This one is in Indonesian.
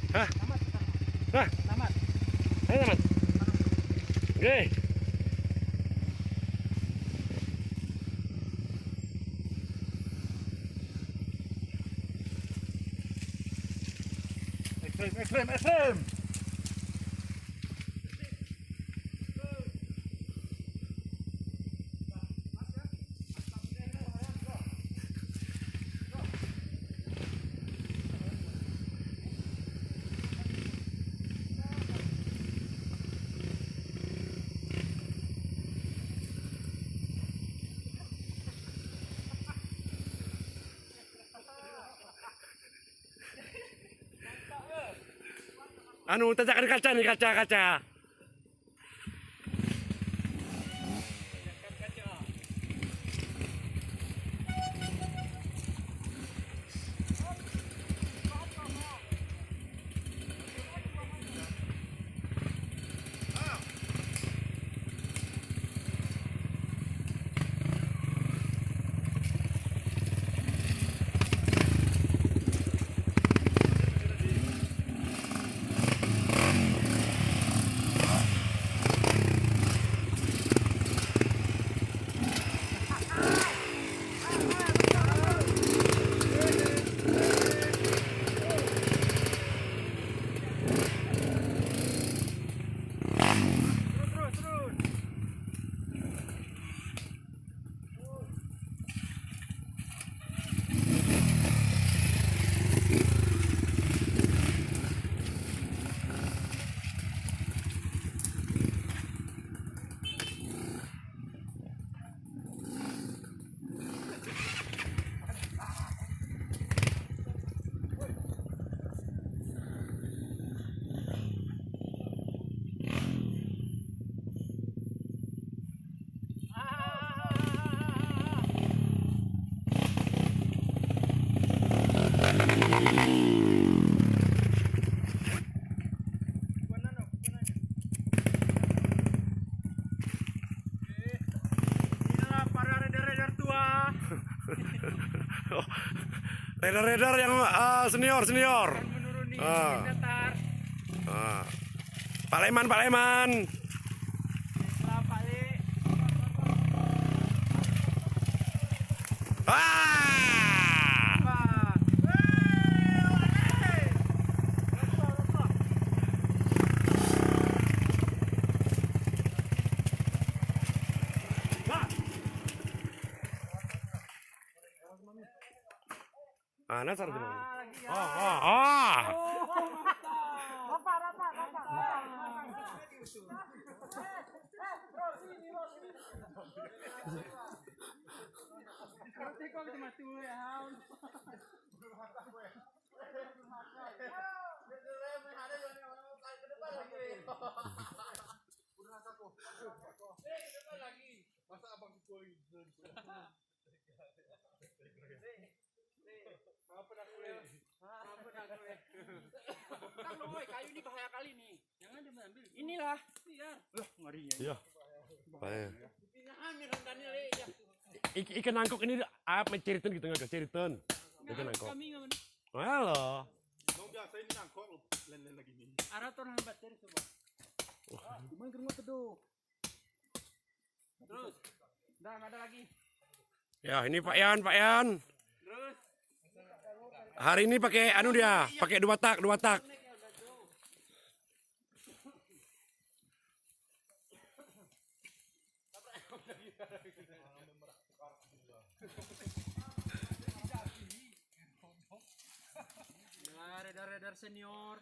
Hah? Tamat. Hah? Tamat. Ayo teman. Oke. Ekstrim. Anu, tajakan kaca nih, kaca. Terus. Inilah para rider-rider tua. Rider-rider yang senior. Yang menuruni datar. Pak Leman. Inilah Pak Le. Ah! Wah. Nasar tuh. Lagi ya. Ah. Rapat. Berarti kok bisa mati ya. Masa abang pukul Maafin aku Kan loh, kayu ini bahaya kali nih. Jangan diambil. Inilah. Biar. Ngerinya. Iya. Baik. Ambil rentannya le. Ikan nangkok ini menceritain gitu nggak ceritain. Ikan nangkok. Kami nggak benar. Halo. Dong biasa ini nangkok len lagi nih. Arator hambat dari coba. Gimana keringat tuh? Terus. Dah nggak ada lagi. Ya ini Pak Yan. Terus. Hari ini pakai anu dia, pakai dua tak. Ya, redar senior.